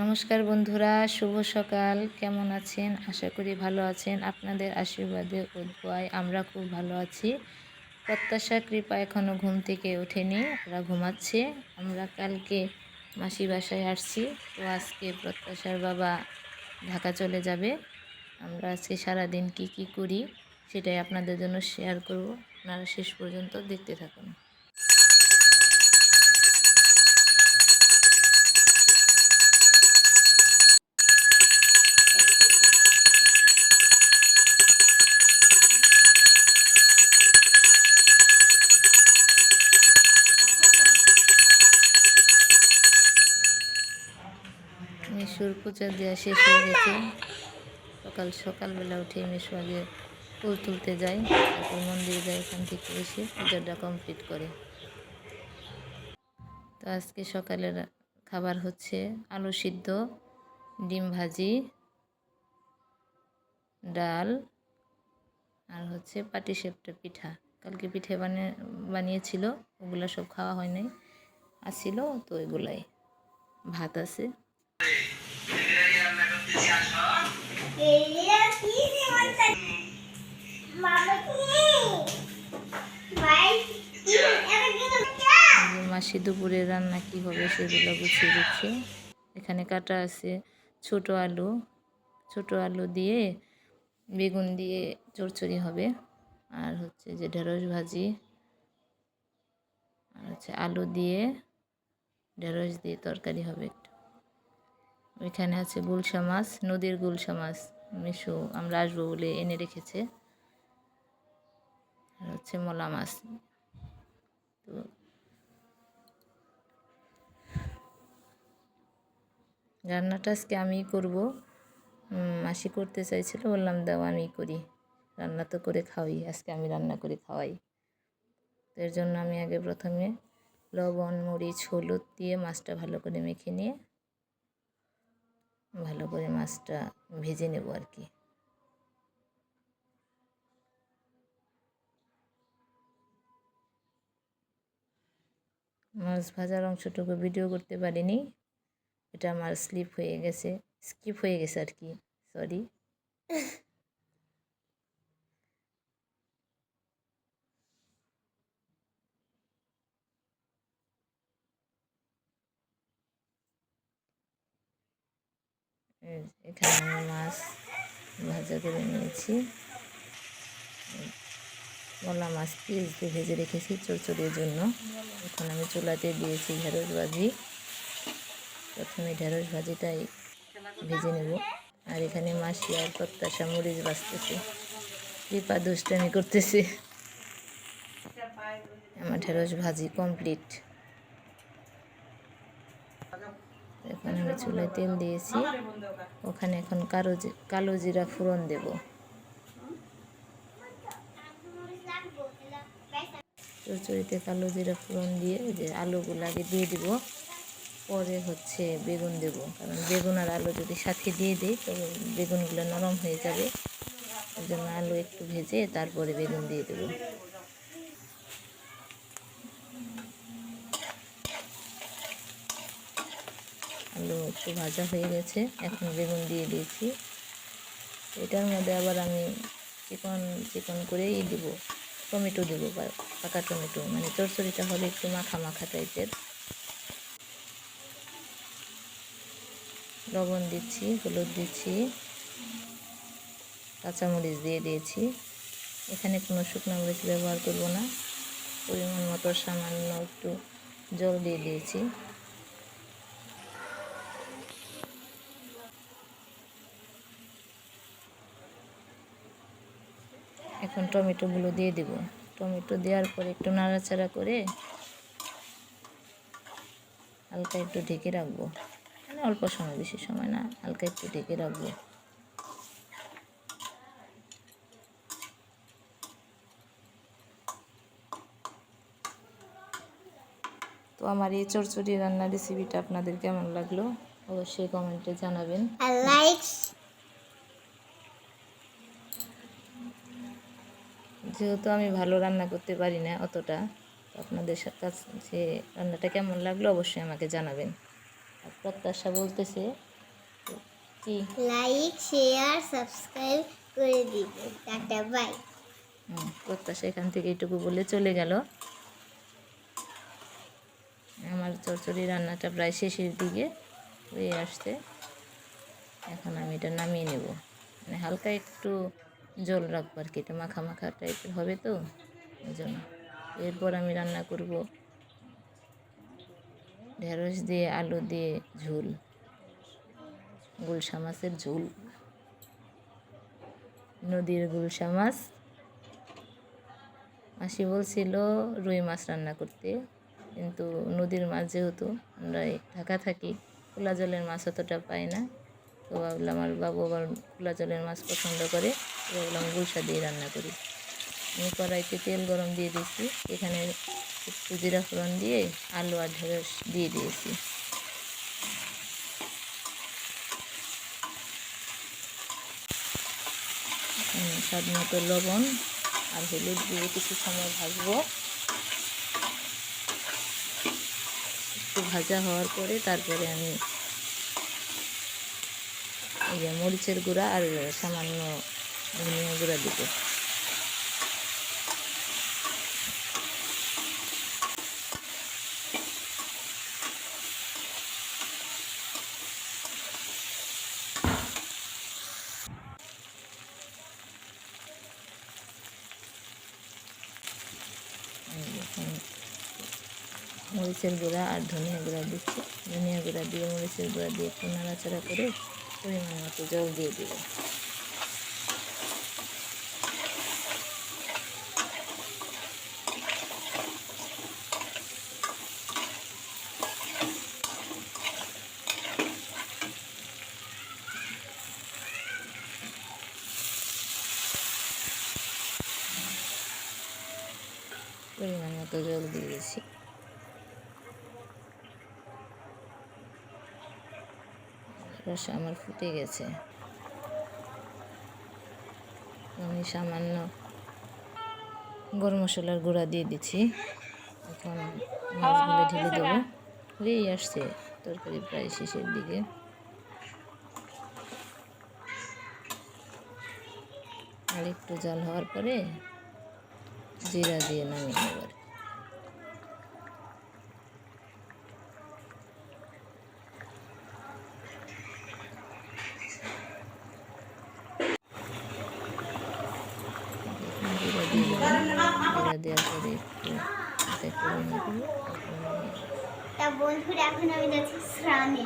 নমস্কার বন্ধুরা, শুভ সকাল। কেমন আছেন? আশা করি ভালো আছেন। আপনাদের আশীর্বাদে ও দোয়ায় আমরা খুব ভালো আছি। প্রত্যাশা কৃপা এখনও ঘুম থেকে ওঠেনি, ওরা ঘুমাচ্ছে। আমরা কালকে মাসি বাসায় আসছি, তো আজকে প্রত্যাশার বাবা ঢাকা চলে যাবে। আমরা আজকে সারাদিন কি কি করি সেটাই আপনাদের জন্য শেয়ার করব। আপনারা শেষ পর্যন্ত দেখতে থাকুন। মিশুর পূজা দেওয়া শেষ হয়ে গেছে। সকালবেলা উঠে মিশু আগে ফুল তুলতে যায়, তারপর মন্দিরে যায়, এখান থেকে এসে পূজাটা কমপ্লিট করে। তো আজকে সকালের খাবার হচ্ছে আলু সিদ্ধ, ডিম ভাজি, ডাল আর হচ্ছে পাটিসাপটা পিঠা। কালকে পিঠে বানিয়েছিল, ওগুলো সব খাওয়া হয় নাই, আসছিল তো এগুলাই। ভাত আছে। মাসি দুপুরে রান্না কি হবে সেগুলো গুছিয়ে দিচ্ছে। এখানে কাটা আছে ছোট আলু দিয়ে বেগুন দিয়ে চচ্চড়ি হবে, আর হচ্ছে যে ঢেঁড়স ভাজি, আর হচ্ছে আলু দিয়ে ঢেঁড়স দিয়ে তরকারি হবে একটু। ওইখানে আছে গুলশা মাছ, নদীর গুলশা মাছ, মিশু আমরা আসবো বলে এনে রেখেছে। আর হচ্ছে মলা মাছ। তো রান্নাটা আজকে আমিই করব। মাসি করতে চাইছিল, বললাম দাও আমি করি, রান্না তো করে খাওয়াই, আজকে আমি রান্না করে খাওয়াই। তো এর জন্য আমি আগে প্রথমে লবণ, মরিচ, হলুদ দিয়ে মাছটা ভালো করে মেখে নিয়ে ভালো করে মাছটা ভেজে নেব আর কি। মাছ ভাজার অংশটুকু ভিডিও করতে পারিনি, এটা আমার স্কিপ হয়ে গেছে আর কি, সরি। এখানে আমি মাছ ভাজা করে নিয়েছি। মলা মাছ পিস দিয়ে ভেজে রেখেছি চচ্চড়ির জন্য। এখন আমি চুলাতে দিয়েছি ঢেঁড়স ভাজি। প্রথমে ঢেঁড়স ভাজিটাই ভেজে নেব। আর এখানে মাসি আর প্রত্যাশা মরিচ বাছতেছে, কৃপা দুষ্টামি করতেছে। আমার ঢেঁড়স ভাজি কমপ্লিট। এখন আমি চুলায় তেল দিয়েছি, ওখানে এখন কালো জিরা ফোড়ন দেব। চচ্চড়িতে কালো জিরা ফোড়ন দিয়ে যে আলুগুলো আগে দিয়ে দিব, পরে হচ্ছে বেগুন দেব, কারণ বেগুন আর আলু যদি সাথে দিয়ে দিই তবে বেগুনগুলো নরম হয়ে যাবে। ওই জন্য আলু একটু ভেজে তারপরে বেগুন দিয়ে দেব। আলু একটু ভাজা হয়ে গেছে, এখন বেগুন দিয়ে দিয়েছি। এটার মধ্যে আবার আমি চিকন চিকন করেই দেবো, টমেটো দেবো, পাকা টমেটো, মানে চচ্চড়িটা হবে একটু মাখা মাখা টাইপের। লবণ দিচ্ছি, হলুদ দিচ্ছি, কাঁচামরিচ দিয়ে দিয়েছি। এখানে কোনো শুকনো মরিচ ব্যবহার করব না, পরিমাণ মতো সামান্য একটু জল দিয়ে দিয়েছি। এখন টমেটোগুলো দিয়ে দেব। টমেটো দেওয়ার পরে একটু নাড়াচাড়া করে হালকা একটু ঢেকে রাখবো, মানে অল্প সময়, বেশি সময় না, হালকা একটু ঢেকে রাখবো। তো আমার এই চচ্চড়ি রান্নার রেসিপিটা আপনাদের কেমন লাগলো অবশ্যই কমেন্টে জানাবেন। যেহেতু আমি ভালো রান্না করতে পারি না অতটা, তো আপনাদের কাছে রান্নাটা কেমন লাগলো অবশ্যই আমাকে জানাবেন। আর প্রত্যাশা বলতেছে কি লাইক শেয়ার সাবস্ক্রাইব করে দিবেন। Tata bye. প্রত্যাশা এখান থেকে এইটুকু বলে চলে গেল। আমার চচ্চড়ি রান্নাটা প্রায় শেষের দিকে হয়ে আসছে। এখন আমি এটা নামিয়ে নেব, মানে হালকা একটু জল রাখবো আর কি, এটা মাখা মাখা টাইপের হবে তো এই জন্য। এরপর আমি রান্না করব ঢেঁড়স দিয়ে আলু দিয়ে ঝোল, গুলশা মাছের ঝোল, নদীর গুলশা মাছ। মাসি বলছিল রুই মাছ রান্না করতে, কিন্তু নদীর মাছ যেহেতু আমরা ঢাকা থাকি, খোলা জলের মাছ অতটা পাই না, তো ভাবলাম আমার বাবু আবার খোলা জলের মাছ পছন্দ করে, তো ভাবলাম গুলশা দিয়ে রান্না করি। আমি কড়াইতে তেল গরম দিয়ে দিয়েছি, এখানে একটু জিরা ফোড়ন দিয়ে আলু আর ঢেঁড়স দিয়ে দিয়েছি। স্বাদ মতো লবণ আর হলুদ দিয়ে কিছু সময় ভাজবো। একটু ভাজা হওয়ার পরে তারপরে আমি এই যে মরিচের গুঁড়া আর সামান্য ধনিয়া গুঁড়া দিব। মরিচের গুঁড়া আর ধনিয়া গুঁড়া দিচ্ছি, ধনিয়া গুঁড়া দিয়ে মরিচের গুঁড়া দিয়ে একটু নাড়াচাড়া করে পরিমাণ মতো জল দিয়ে দেব। পরিমাণ মতো জল দিয়ে দিয়েছি। রস আমার ফুটে গেছে, আমি সামান্য গরম মশলার গুঁড়া দিয়ে দিচ্ছি। এখন মাছগুলো ঢেলে দেবো। হয়েই আসছে তরকারি প্রায় শেষের দিকে। আর একটু জাল হওয়ার পরে জিরা দিয়ে নামিয়ে নেবার। জিরা দিয়ে দিলাম, জিরা দেওয়ার পরে একটু রান্না করবো। তা বন্ধুরা, এখন আমি যাচ্ছি স্নানে,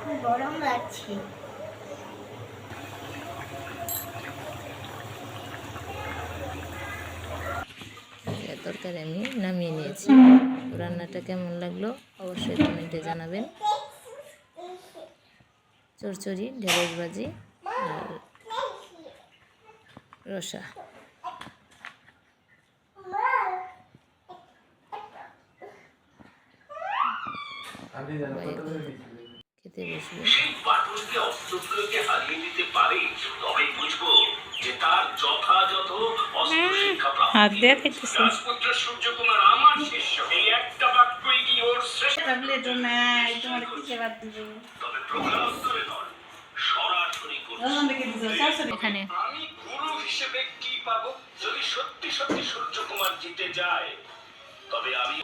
খুব গরম লাগছে। তরকারি আমি নামিয়ে নিয়েছি। রান্নাটা কেমন লাগলো অবশ্যই কমেন্টে জানাবেন। চচ্চড়ি, ঢেঁড়স ভাজি আর রসা। খেতে বসবো। হাত দিয়ে খাইতেছি। এখানে আমি গুরু হিসেবে কি পাবো যদি সত্যি সত্যি সূর্যকুমার জিতে যায়? তবে আমি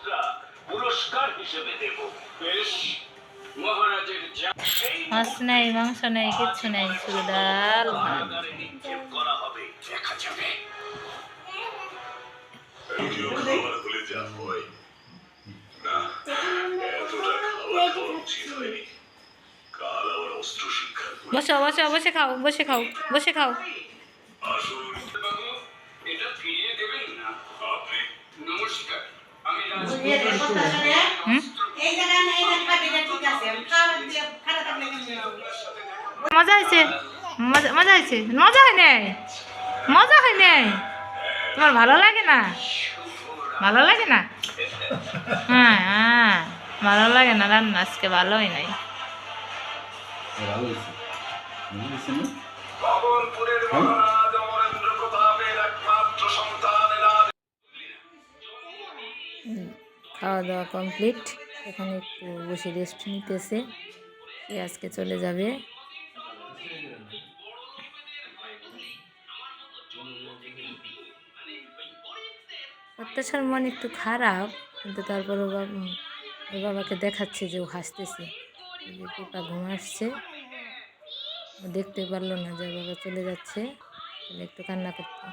পুরস্কার হিসেবে দেব বেশ মহারাজের মাছ নাই, মাংস নাই, কিচ্ছু নাই, শুধু ডাল ভাত। করা হবে, দেখা যাবে। বসো বসো, বসে খাও, বসে খাও, বসে খাও। মজা হয়েছে, মজা হয়েছে, মজা হয় নাই, মজা হয় নাই। তোমার ভালো লাগে না? ভালো লাগে না? হ্যাঁ হ্যাঁ, ভালো লাগে না রান্না আজকে, ভালোই নাই। খাওয়া দাওয়া কমপ্লিট, এখানে একটু বসে রেস্ট নিতেছে। সে আজকে চলে যাবে। প্রত্যাশার মন একটু খারাপ, কিন্তু তারপর ওর বাবাকে দেখাচ্ছে যে ও হাসতেছে। এই যে কৃপা ঘুম আসছে, ও দেখতে পারলো না যে ওর বাবা চলে যাচ্ছে, তাহলে একটু কান্না করতো।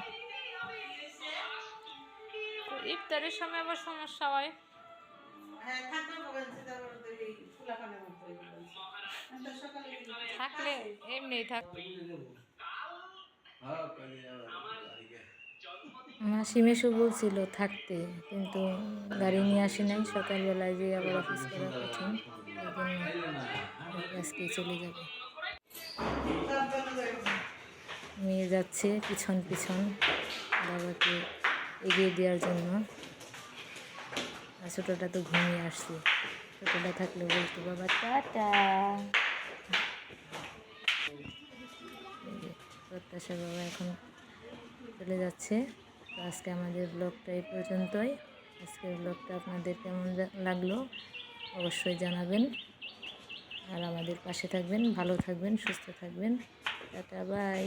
ইফতারের সময় আবার সমস্যা হয়। থাকলে এমনি থাক। মাসি মেশো বলছিল থাকতে, কিন্তু গাড়ি নিয়ে আসি নাই, সকালবেলায় যে আবার অফিস করা কঠিন, এই জন্য আজকেই চলে যাবে। মেয়ে যাচ্ছে পিছন পিছন বাবাকে এগিয়ে দেওয়ার জন্য। আর ছোটোটা তো ঘুমিয়ে আসছে, ছোটোটা থাকলে বলতো বাবা টাটা। প্রত্যাশা বাবা এখন চলে যাচ্ছে। তো আজকে আমাদের ব্লগটা এই পর্যন্তই। আজকের ব্লগটা আপনাদের কেমন লাগলো অবশ্যই জানাবেন, আর আমাদের পাশে থাকবেন, ভালো থাকবেন, সুস্থ থাকবেন। Tata, by.